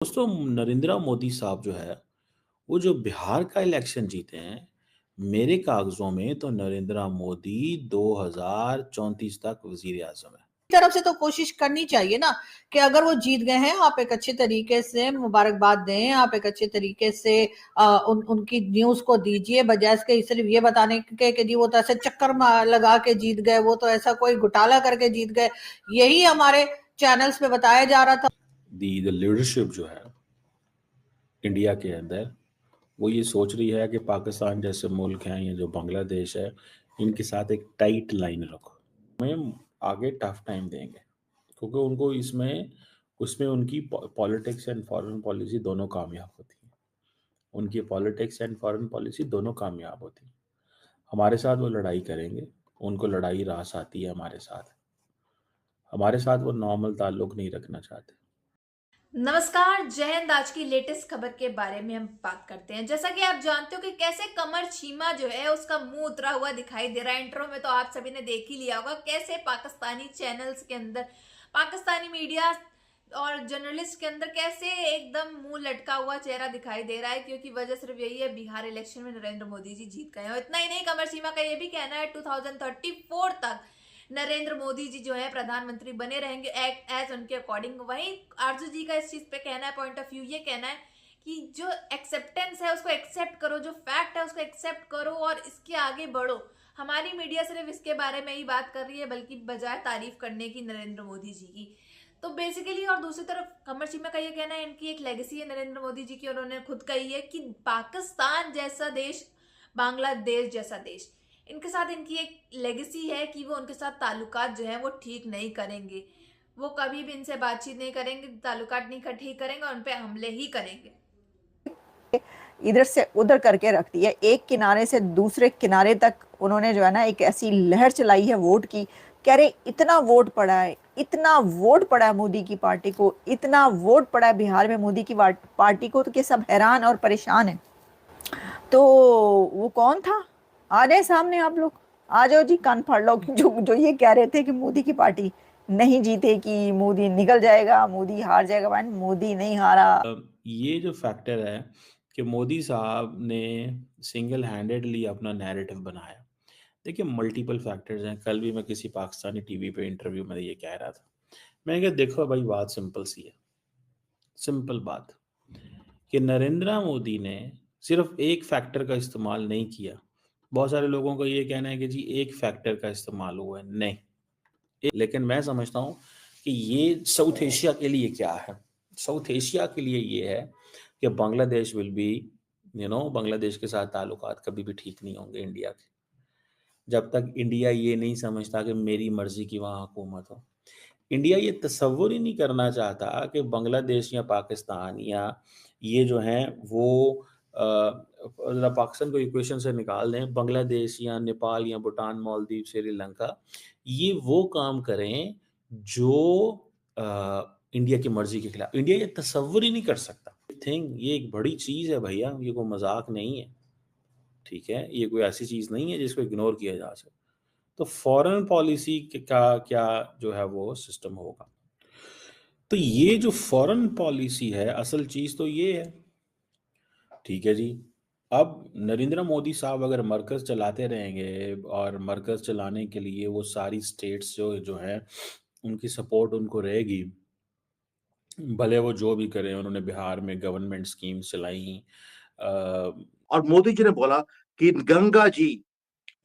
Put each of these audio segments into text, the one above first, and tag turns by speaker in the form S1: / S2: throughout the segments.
S1: दोस्तों, नरेंद्र मोदी साहब जो है, वो जो बिहार का इलेक्शन जीते हैं, मेरे कागज़ों में तो नरेंद्र मोदी 2034 तक वज़ीर-ए-आज़म है।
S2: तरफ से तो कोशिश करनी चाहिए ना कि अगर वो जीत गए हैं, आप एक अच्छे तरीके से मुबारकबाद दें, आप एक अच्छे तरीके से उनकी न्यूज़ को दीजिए, बजाय इसके सिर्फ ये बताने के कि जी वो तो ऐसे चक्कर लगा के जीत गए, वो तो ऐसा कोई घोटाला करके जीत गए। यही हमारे चैनल्स पे बताया जा रहा था।
S1: द लीडरशिप जो है इंडिया के अंदर, वो ये सोच रही है कि पाकिस्तान जैसे मुल्क हैं या जो बांग्लादेश है, इनके साथ एक टाइट लाइन रखो। हमें आगे टफ टाइम देंगे क्योंकि उनको इसमें उसमें उनकी पॉलिटिक्स एंड फॉरेन पॉलिसी दोनों कामयाब होती है। उनकी पॉलिटिक्स एंड फॉरेन पॉलिसी दोनों कामयाब होती है। हमारे साथ वो लड़ाई करेंगे, उनको लड़ाई रास आती है हमारे साथ वो नॉर्मल ताल्लुक नहीं रखना चाहते।
S3: नमस्कार, जय हिंद। आज की लेटेस्ट खबर के बारे में हम बात करते हैं। जैसा कि आप जानते हो कि कैसे कमर चीमा जो है उसका मुंह उतरा हुआ दिखाई दे रहा है। इंट्रो में तो आप सभी ने देख ही लिया होगा कैसे पाकिस्तानी चैनल्स के अंदर, पाकिस्तानी मीडिया और जर्नलिस्ट के अंदर कैसे एकदम मुंह लटका हुआ चेहरा दिखाई दे रहा है, क्योंकि वजह सिर्फ यही है, बिहार इलेक्शन में नरेंद्र मोदी जी जीत गए। और इतना ही नहीं, कमर चीमा का ये भी कहना है 2034 तक नरेंद्र मोदी जी जो है प्रधानमंत्री बने रहेंगे एज उनके अकॉर्डिंग। वहीं आरजू जी का इस चीज पे कहना है, पॉइंट ऑफ व्यू ये कहना है कि जो एक्सेप्टेंस है उसको एक्सेप्ट करो, जो फैक्ट है उसको एक्सेप्ट करो और इसके आगे बढ़ो। हमारी मीडिया सिर्फ इसके बारे में ही बात कर रही है, बल्कि बजाय तारीफ करने की नरेंद्र मोदी जी की। तो बेसिकली, और दूसरी तरफ कमर चीमा का ये कहना है, इनकी एक लेगेसी है नरेंद्र मोदी जी की, उन्होंने खुद कही है कि पाकिस्तान जैसा देश, बांग्लादेश जैसा देश, इनके साथ इनकी एक लेगेसी है कि वो उनके साथ ताल्लुकात जो है वो ठीक नहीं करेंगे। वो कभी भी इनसे बातचीत नहीं करेंगे, ताल्लुकात नहीं ठीक करेंगे और उनपे हमले ही करेंगे।
S4: इधर से उधर करके रख दिया, एक किनारे से दूसरे किनारे तक उन्होंने जो है ना एक ऐसी लहर चलाई है वोट की। कह रहे इतना वोट पड़ा है, इतना वोट पड़ा है मोदी की पार्टी को, इतना वोट पड़ा है बिहार में मोदी की पार्टी को, तो कि सब हैरान और परेशान है। तो वो कौन था? आ जाए सामने आप लोग, आ जाओ जी, कान फाड़ लो। जो जो ये कह रहे थे कि मोदी की पार्टी नहीं जीतेगी, मोदी निकल जाएगा, मोदी हार जाएगा, भाई मोदी नहीं हारा।
S1: ये जो फैक्टर है कि मोदी साहब ने सिंगल हैंडेडली अपना नैरेटिव बनाया। देखिए, मल्टीपल फैक्टर्स हैं। कल भी मैं किसी पाकिस्तानी टीवी पे इंटरव्यू में ये कह रहा था। मैंने कहा देखो भाई, बात सिंपल सी है। सिंपल बात कि नरेंद्र मोदी ने सिर्फ एक फैक्टर का इस्तेमाल नहीं किया। बहुत सारे लोगों को ये कहना है कि जी एक फैक्टर का इस्तेमाल हुआ है, नहीं। लेकिन मैं समझता हूँ कि ये साउथ एशिया के लिए क्या है। साउथ एशिया के लिए ये है कि बांग्लादेश विल बी, बांग्लादेश के साथ ताल्लुकात कभी भी ठीक नहीं होंगे इंडिया के, जब तक इंडिया ये नहीं समझता कि मेरी मर्जी की वहाँ हुकूमत हो। इंडिया ये तसव्वुर ही नहीं करना चाहता कि बांग्लादेश या पाकिस्तान या ये जो हैं वो ज़रा पाकिस्तान को इक्वेशन से निकाल दें, बांग्लादेश या नेपाल या भूटान, मालदीव, श्रीलंका, ये वो काम करें जो इंडिया की मर्जी के खिलाफ। इंडिया ये तसव्वुर ही नहीं कर सकता। ये एक बड़ी चीज़ है भैया, ये कोई मजाक नहीं है। ठीक है, ये कोई ऐसी चीज़ नहीं है जिसको इग्नोर किया जा सकता। तो फॉरेन पॉलिसी का क्या जो है वो सिस्टम होगा। तो ये जो फॉरेन पॉलिसी है, असल चीज़ तो ये है। ठीक है जी। अब नरेंद्र मोदी साहब अगर मरकज़ चलाते रहेंगे और मरकज़ चलाने के लिए वो सारी स्टेट्स जो जो हैं उनकी सपोर्ट उनको रहेगी, भले वो जो भी करें। उन्होंने बिहार में गवर्नमेंट स्कीम चलाई।
S5: और मोदी जी ने बोला कि गंगा जी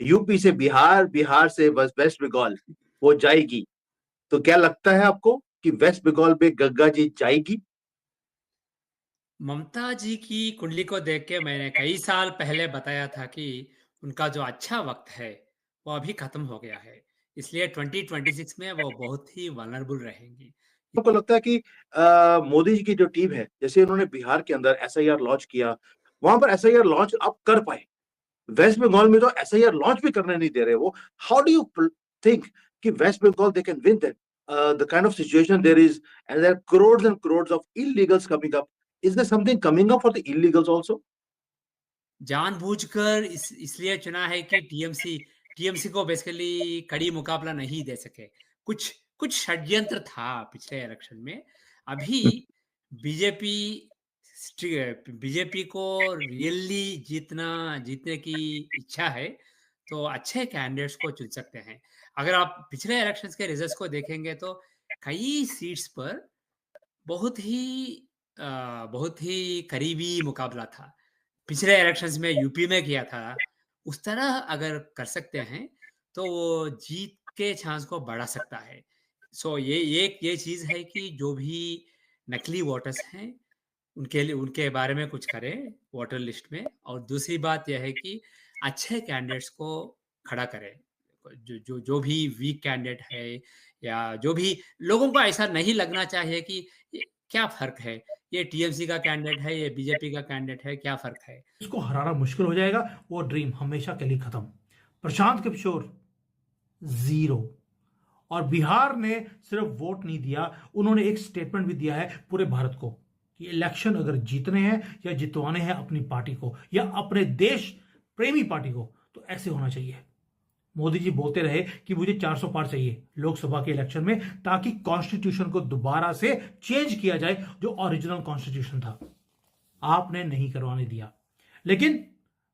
S5: यूपी से बिहार, बिहार से वेस्ट बंगाल वो जाएगी। तो क्या लगता है आपको कि वेस्ट बंगाल में गंगा जी जाएगी?
S6: ममता जी की कुंडली को देख के मैंने कई साल पहले बताया था कि उनका जो अच्छा वक्त है वो अभी खत्म हो गया है, इसलिए 2026 में वो बहुत ही वनरेबल रहेंगी।
S5: आपको लगता है कि मोदी जी की जो टीम है, जैसे उन्होंने बिहार के अंदर एसआईआर लॉन्च किया, वहां पर एसआईआर लॉन्च आप कर पाए, वेस्ट बंगाल में तो एसआईआर लॉन्च भी करने नहीं दे रहे वो। हाउ डू यू थिंक कि West Bengal they can win that? The kind of situation there is, and there are crores and crores of illegals coming up. Is there something coming up for the illegals also?
S6: जानबूझकर इसलिए चुना है कि TMC को basically कड़ी मुकाबला नहीं दे सके। कुछ कुछ षड्यंत्र था पिछले इलेक्शन में। अभी बीजेपी बीजेपी को रियली जीतने की इच्छा है तो अच्छे कैंडिडेट्स को चुन सकते हैं। अगर आप पिछले इलेक्शंस के रिजल्ट्स को देखेंगे तो कई सीट्स पर बहुत ही बहुत ही करीबी मुकाबला था। पिछले इलेक्शंस में यूपी में किया था, उस तरह अगर कर सकते हैं, तो वो जीत के चांस को बढ़ा सकता है। सो ये चीज़ है कि जो भी नकली वोटर्स हैं, उनके लिए उनके बारे में कुछ करें वोटर लिस्ट में, और दूसरी बात यह है कि अच्छे कैंडिडेट्स को खड़ा करें। जो भी वीक कैंडिडेट है या जो भी लोगों को ऐसा नहीं लगना चाहिए कि ये क्या फ़र्क है? ये टीएमसी का कैंडिडेट है, ये बीजेपी का कैंडिडेट है, क्या फ़र्क है?
S7: उसको हराना मुश्किल हो जाएगा, वो ड्रीम हमेशा के लिए खत्म। प्रशांत किशोर जीरो। और बिहार ने सिर्फ वोट नहीं दिया, उन्होंने एक स्टेटमेंट भी दिया है पूरे भारत को कि इलेक्शन अगर जीतने हैं या जितवाने हैं अपनी पार्टी को या अपने देश प्रेमी पार्टी को, तो ऐसे होना चाहिए। मोदी जी बोलते रहे कि मुझे 400 पार चाहिए लोकसभा के इलेक्शन में, ताकि कॉन्स्टिट्यूशन को दोबारा से चेंज किया जाए, जो ओरिजिनल कॉन्स्टिट्यूशन था। आपने नहीं करवाने दिया, लेकिन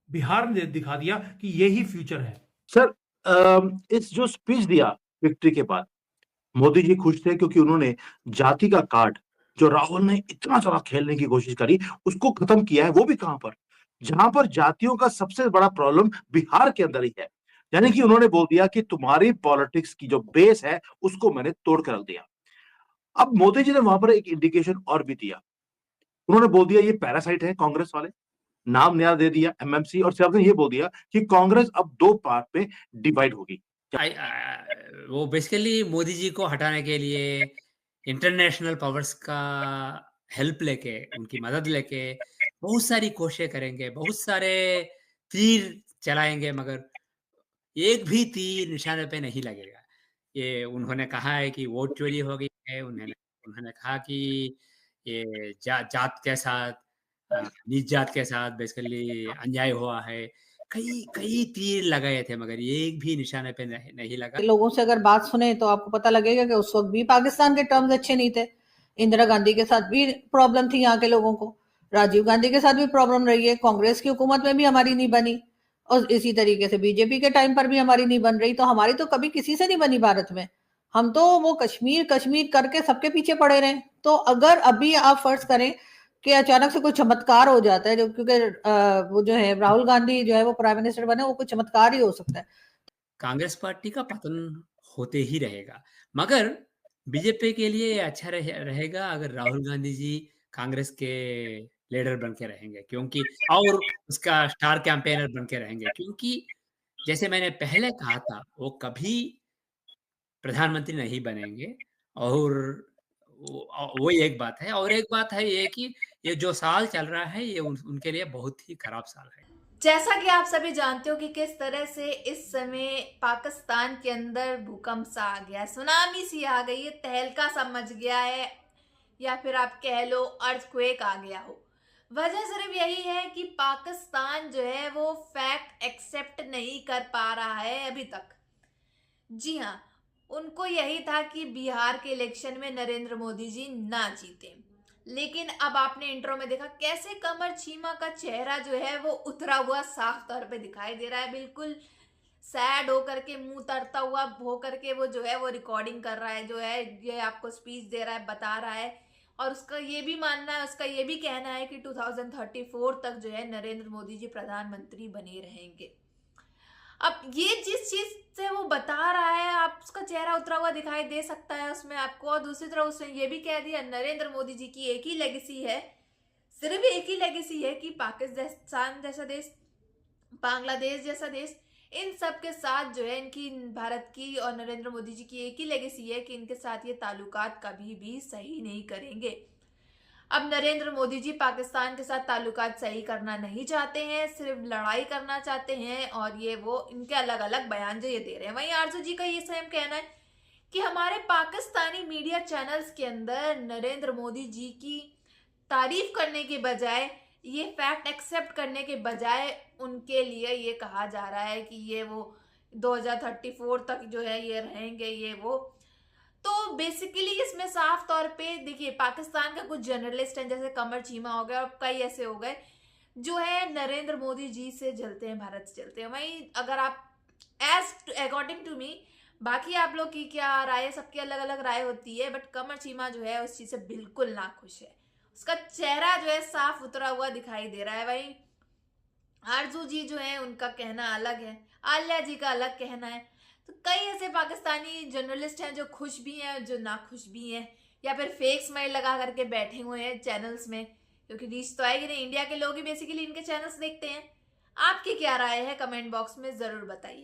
S7: बिहार ने दिखा दिया कि यही फ्यूचर है।
S5: सर, इस जो स्पीच दिया विक्ट्री के बाद, मोदी जी खुश थे क्योंकि उन्होंने जाति का कार्ड जो राहुल ने इतना ज्यादा खेलने की कोशिश करी, उसको खत्म किया है। वो भी कहां पर, जहां पर जातियों का सबसे बड़ा प्रॉब्लम बिहार के अंदर ही है। यानी कि उन्होंने बोल दिया कि तुम्हारी पॉलिटिक्स की जो बेस है उसको मैंने तोड़ कर रख दिया। अब मोदी जी ने वहां पर एक इंडिकेशन और भी दिया। उन्होंने बोल दिया ये पैरासाइट है कांग्रेस वाले, नाम नया दे दिया एमएमसी, और सिर्फ ये बोल दिया कि कांग्रेस अब दो पार्ट में डिवाइड होगी।
S6: वो बेसिकली मोदी जी को हटाने के लिए इंटरनेशनल पावर्स का हेल्प लेके, उनकी मदद लेके बहुत सारी कोशिशें करेंगे, बहुत सारे तीर चलाएंगे, मगर एक भी तीर निशाने पे नहीं लगेगा। ये उन्होंने कहा है कि वोट चोरी हो गई है, उन्होंने उन्होंने कहा कि ये जात के साथ, नीच जात के साथ बेसिकली अन्याय हुआ है। कई कई तीर लगाए थे, मगर एक भी निशाने पे नहीं लगा।
S2: लोगों से अगर बात सुने तो आपको पता लगेगा कि उस वक्त भी पाकिस्तान के टर्म्स अच्छे नहीं थे। इंदिरा गांधी के साथ भी प्रॉब्लम थी यहाँ के लोगों को, राजीव गांधी के साथ भी प्रॉब्लम रही है, कांग्रेस की हुकूमत में भी हमारी नहीं बनी, और इसी तरीके से बीजेपी के टाइम पर भी हमारी नहीं बन रही। तो हमारी तो कभी किसी से नहीं बनी भारत में। हम तो वो कश्मीर कश्मीर करके सबके पीछे पड़े रहे। तो अगर अभी आप फर्ज करें कि अचानक से कोई चमत्कार हो जाता है, जो क्योंकि वो जो है राहुल गांधी जो है वो प्राइम मिनिस्टर बने, वो कोई चमत्कार ही हो सकता है।
S6: कांग्रेस पार्टी का पतन होते ही रहेगा, मगर बीजेपी के लिए अच्छा रहेगा अगर राहुल गांधी जी कांग्रेस के लीडर बन के रहेंगे, क्योंकि और उसका स्टार कैंपेनर बन के रहेंगे, क्योंकि जैसे मैंने पहले कहा था, वो कभी प्रधानमंत्री नहीं बनेंगे। और वो एक बात है, और एक बात है ये कि ये जो साल चल रहा है ये उनके लिए बहुत ही खराब साल है।
S3: जैसा कि आप सभी जानते हो कि किस तरह से इस समय पाकिस्तान के अंदर भूकंप सा आ गया है, सुनामी सी आ गई है, तहलका सा मच गया है, या फिर आप कह लो अर्थक्वेक आ गया हो। वजह सिर्फ यही है कि पाकिस्तान जो है वो फैक्ट एक्सेप्ट नहीं कर पा रहा है अभी तक। जी हाँ, उनको यही था कि बिहार के इलेक्शन में नरेंद्र मोदी जी ना जीते, लेकिन अब आपने इंट्रो में देखा कैसे कमर चीमा का चेहरा जो है वो उतरा हुआ साफ तौर पे दिखाई दे रहा है। बिल्कुल सैड होकर के, मुंह तरता हुआ हो करके वो जो है वो रिकॉर्डिंग कर रहा है, जो है ये आपको स्पीच दे रहा है, बता रहा है। और उसका ये भी मानना है, उसका ये भी कहना है कि 2034 तक जो है नरेंद्र मोदी जी प्रधानमंत्री बने रहेंगे। अब ये जिस चीज से वो बता रहा है, आप उसका चेहरा उतरा हुआ दिखाई दे सकता है उसमें आपको। और दूसरी तरफ उसने ये भी कह दिया नरेंद्र मोदी जी की एक ही लेगेसी है, सिर्फ एक ही लेगेसी है कि पाकिस्तान जैसा देश, बांग्लादेश जैसा देश, इन सब के साथ जो है इनकी, भारत की और नरेंद्र मोदी जी की एक ही लेगेसी है कि इनके साथ ये ताल्लुकात कभी भी सही नहीं करेंगे। अब नरेंद्र मोदी जी पाकिस्तान के साथ ताल्लुकात सही करना नहीं चाहते हैं, सिर्फ लड़ाई करना चाहते हैं, और ये वो इनके अलग अलग बयान जो ये दे रहे हैं। वहीं आरजू जी का ये सेम कहना है कि हमारे पाकिस्तानी मीडिया चैनल्स के अंदर नरेंद्र मोदी जी की तारीफ करने के बजाय, ये फैक्ट एक्सेप्ट करने के बजाय उनके लिए ये कहा जा रहा है कि ये वो 2034 तक जो है ये रहेंगे, ये वो। तो बेसिकली इसमें साफ तौर पे देखिए, पाकिस्तान का कुछ जर्नलिस्ट हैं जैसे कमर चीमा हो गया और कई ऐसे हो गए जो है नरेंद्र मोदी जी से जलते हैं, भारत से जलते हैं। वहीं अगर आप एज अकॉर्डिंग टू मी, बाकी आप लोग की क्या राय है, सबकी अलग अलग राय होती है, बट कमर चीमा जो है उस चीज से बिल्कुल ना खुश है। उसका चेहरा जो है साफ उतरा हुआ दिखाई दे रहा है। वहीं आरजू जी जो है उनका कहना अलग है, आलिया जी का अलग कहना है। तो कई ऐसे पाकिस्तानी जर्नलिस्ट हैं जो खुश भी हैं, जो ना खुश भी हैं, या फिर फेक स्माइल लगा करके बैठे हुए हैं चैनल्स में, क्योंकि रीच तो आएगी नहीं। इंडिया के लोग ही बेसिकली इनके चैनल्स देखते हैं। आपकी क्या राय है, कमेंट बॉक्स में जरूर बताइए।